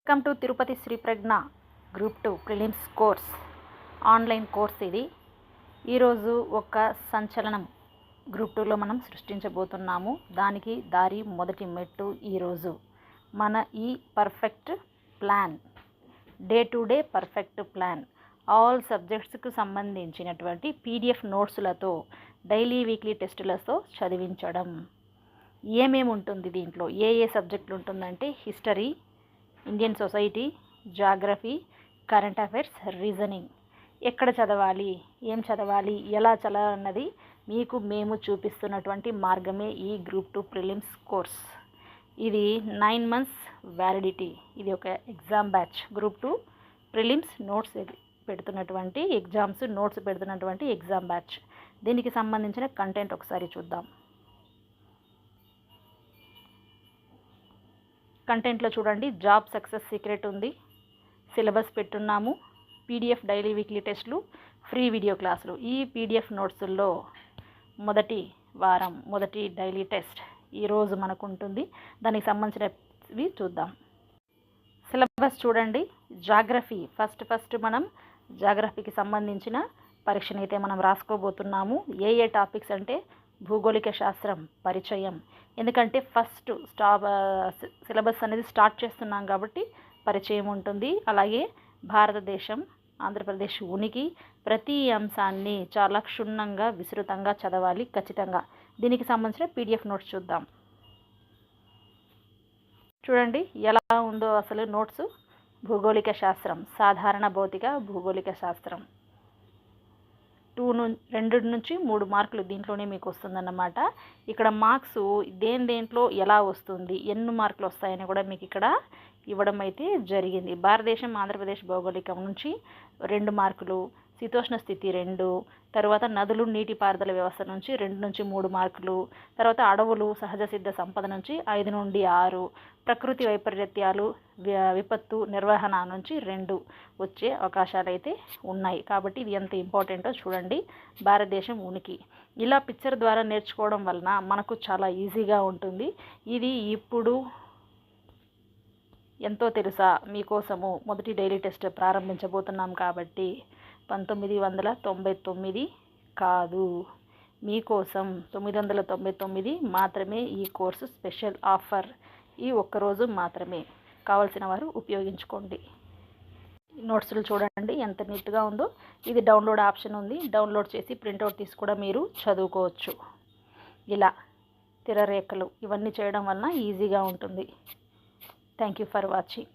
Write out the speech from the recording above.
Welcome to Tirupati Shri Pragna group 2 prelims course online course. ఇది ఈరోజు ఒక సంచలనం గ్రూప్ 2లో మనం సృష్టించబోతున్నాము. దానికి దారి మొదటి మెట్టు ఈరోజు మన ఈ perfect plan, day to day perfect plan, all సబ్జెక్ట్స్కు సంబంధించినటువంటి పీడిఎఫ్ నోట్స్లతో డైలీ వీక్లీ టెస్టులతో చదివించడం. ఏమేమి ఉంటుంది దీంట్లో, ఏ సబ్జెక్టులు ఉంటుందంటే history, Indian society, geography, current affairs, reasoning. ఎక్కడ చదవాలి, ఏం చదవాలి, ఎలా చదవాలన్నది మీకు మేము చూపిస్తున్నటువంటి మార్గమే ఈ గ్రూప్ 2 ప్రిలిమ్స్ కోర్స్. ఇది 9 months వ్యాలిడిటీ. ఇది ఒక exam batch. Group 2 prelims notes పెడుతున్నటువంటి నోట్స్ పెడుతున్నటువంటి ఎగ్జామ్ బ్యాచ్. దీనికి సంబంధించిన కంటెంట్ ఒకసారి చూద్దాం. కంటెంట్లో చూడండి, జాబ్ సక్సెస్ సీక్రెట్ ఉంది, సిలబస్ పెట్టున్నాము, పీడిఎఫ్ డైలీ వీక్లీ టెస్టులు, ఫ్రీ వీడియో క్లాసులు. ఈ పీడిఎఫ్ నోట్స్లో మొదటి వారం మొదటి డైలీ టెస్ట్ ఈరోజు మనకు ఉంటుంది. దానికి సంబంధించినవి చూద్దాం. సిలబస్ చూడండి, జాగ్రఫీ ఫస్ట్ మనం జాగ్రఫీకి సంబంధించిన పరీక్షను అయితే మనం రాసుకోబోతున్నాము. ఏ టాపిక్స్ అంటే భూగోళిక శాస్త్రం పరిచయం. ఎందుకంటే ఫస్ట్ సిలబస్ అనేది స్టార్ట్ చేస్తున్నాం కాబట్టి పరిచయం ఉంటుంది. అలాగే భారతదేశం, ఆంధ్రప్రదేశ్ ఉనికి, ప్రతి అంశాన్ని చాలా క్షుణ్ణంగా విస్తృతంగా చదవాలి ఖచ్చితంగా. దీనికి సంబంధించిన పీడిఎఫ్ నోట్స్ చూద్దాం. చూడండి ఎలా ఉందో అసలు నోట్స్. భూగోళిక శాస్త్రం, సాధారణ భౌతిక భూగోళిక శాస్త్రం 2 నుంచి 3 మార్కులు దీంట్లోనే మీకు వస్తుందన్నమాట. ఇక్కడ మార్క్స్ దేంట్లో ఎలా వస్తుంది, ఎన్ని మార్కులు వస్తాయని కూడా మీకు ఇక్కడ ఇవ్వడం అయితే జరిగింది. భారతదేశం, ఆంధ్రప్రదేశ్ భౌగోళికం నుంచి 2 మార్కులు, శీతోష్ణ స్థితి 2, తర్వాత నదులు నీటిపారుదల వ్యవస్థ నుంచి 2 నుంచి 3 మార్కులు, తర్వాత అడవులు సహజ సిద్ధ సంపద నుంచి 5 నుండి 6, ప్రకృతి వైపరీత్యాలు విపత్తు నిర్వహణ నుంచి 2 వచ్చే అవకాశాలు అయితే ఉన్నాయి. కాబట్టి ఇది ఎంత ఇంపార్టెంటో చూడండి. భారతదేశం ఉనికి ఇలా పిక్చర్ ద్వారా నేర్చుకోవడం వలన మనకు చాలా ఈజీగా ఉంటుంది. ఇది ఇప్పుడు ఎంతో తెలుసా మీకోసము మొదటి డైలీ టెస్ట్ ప్రారంభించబోతున్నాం కాబట్టి 1999 కాదు, మీకోసం 999 మాత్రమే ఈ కోర్సు స్పెషల్ ఆఫర్. ఈ ఒక్కరోజు మాత్రమే. కావాల్సిన వారు ఉపయోగించుకోండి. నోట్స్లు చూడండి ఎంత నీట్గా ఉందో. ఇది డౌన్లోడ్ ఆప్షన్ ఉంది, డౌన్లోడ్ చేసి ప్రింట్అవుట్ తీసి కూడా మీరు చదువుకోవచ్చు. ఇలా తిరరేఖలు ఇవన్నీ చేయడం వలన ఈజీగా ఉంటుంది. Thank you for watching.